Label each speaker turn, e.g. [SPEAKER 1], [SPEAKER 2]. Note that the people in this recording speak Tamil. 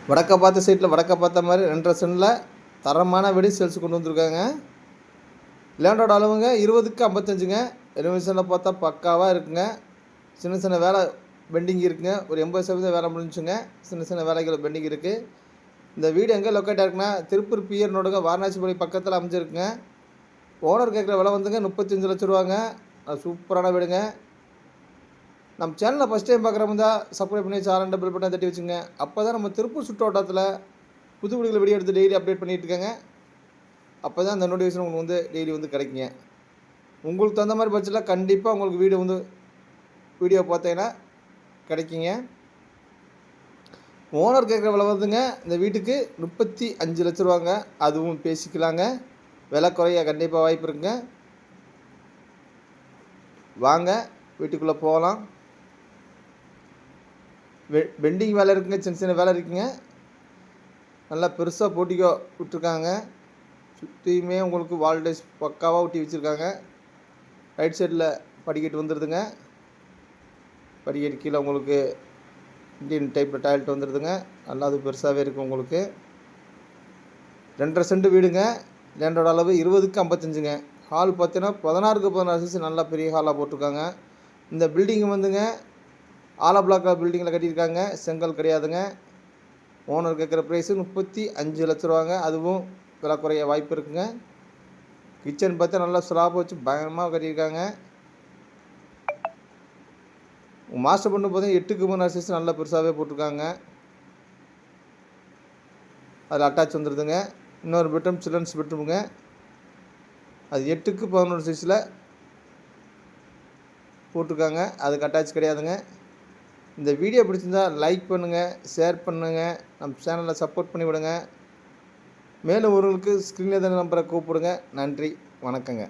[SPEAKER 1] வடக்க பார்த்த சைட்டில் வடக்க பார்த்த மாதிரி 2.5 சென்டில் தரமான வீடு சேல்ஸ் கொண்டு வந்திருக்காங்க. லேண்டோட அளவுங்க 20க்கு 55ங்க. எலிவேஷனில் பார்த்தா பக்காவாக இருக்குங்க. சின்ன சின்ன வேலை பெண்டிங் இருக்குங்க. ஒரு 80% வேலை முடிஞ்சுங்க. சின்ன சின்ன வேலைகள் பெண்டிங் இருக்குது. இந்த வீடு எங்கே லொக்கேட் ஆகிருக்குன்னா திருப்பூர் பிஆர் ரோடுங்க, வாரணாசிபுரி பக்கத்தில் அமைஞ்சிருக்குங்க. ஓனர் கேட்குற விலை வந்துங்க 35 லட்ச ரூபாங்க. அது சூப்பரான வீடுங்க. நம்ம சேனலில் ஃபஸ்ட் டைம் பார்க்குறவங்க தான் சப்ஸ்கிரைப் பண்ணி சேனல் பெல் பட்டன் தட்டி வச்சுங்க. அப்போ தான் நம்ம திருப்பூர் சுற்றுவட்டத்தில் புது வீடுகளை வீடியோ எடுத்து டெய்லி அப்டேட் பண்ணிகிட்டு இருக்கேங்க. அப்போ தான் அந்த நோட்டிஃபிகேஷன் உங்களுக்கு வந்து டெய்லி வந்து கிடைக்குங்க. உங்களுக்கு தகுந்த மாதிரி பட்சத்தில் கண்டிப்பாக உங்களுக்கு வீடியோ பார்த்தீங்கன்னா கிடைக்குங்க. ஓனர் கேட்குற விலை வந்துங்க இந்த வீட்டுக்கு 35 லட்ச ரூபாங்க. அதுவும் பேசிக்கலாங்க. விலை குறைய கண்டிப்பாக வாய்ப்பு இருக்குங்க. வாங்க வீட்டுக்குள்ளே போகலாம். பெண்டிங் வேலை இருக்குங்க, சின்ன சின்ன வேலை இருக்குங்க. நல்லா பெருசாக போட்டிக்கோ விட்டுருக்காங்க. சுற்றியுமே உங்களுக்கு வால்டேஜ் பக்காவாக ஒட்டி வச்சுருக்காங்க. ரைட் சைடில் படிக்கட்டு வந்துடுதுங்க. படிக்கட்டு கீழே உங்களுக்கு இந்தியன் டைப்பில் டாய்லெட் வந்துடுதுங்க. நல்லா அது பெருசாகவே இருக்குது உங்களுக்கு. 2.5 சென்ட் வீடுங்க. லேண்டோட அளவு 20க்கு 55ங்க. ஹால் பார்த்தீங்கன்னா 16க்கு 16 சைஸ் நல்லா பெரிய ஹாலாக போட்டிருக்காங்க. இந்த பில்டிங் வந்துங்க ஆலா பிளாக் பில்டிங்கில் கட்டியிருக்காங்க. செங்கல் கிடையாதுங்க. ஓனர் கேட்குற ப்ரைஸு 35 லட்ச ரூபாங்க. அதுவும் விலை குறைய வாய்ப்பு இருக்குங்க. கிச்சன் பார்த்தா நல்லா ஸ்லாப் வச்சு பயங்கரமாக கட்டியிருக்காங்க. மாஸ்டர் பண்ணு பார்த்தீங்கன்னா 8க்கு 16 சைஸ் நல்லா பெருசாகவே போட்டிருக்காங்க. அதில் அட்டாச் வந்துடுதுங்க. இன்னொரு பெட்ரூம் சில்ட்ரன்ஸ் பெட்ரூமுங்க. அது 8க்கு 11 சைஸில் போட்டிருக்காங்க. அதுக்கு அட்டாச் கிடையாதுங்க. இந்த வீடியோ பிடிச்சிருந்தா லைக் பண்ணுங்கள், ஷேர் பண்ணுங்கள், நம்ம சேனலை சப்போர்ட் பண்ணி விடுங்க. மேலும் ஒருவங்களுக்கு ஸ்க்ரீனில் தான் நம்பரை கூப்பிடுங்க. நன்றி, வணக்கங்க.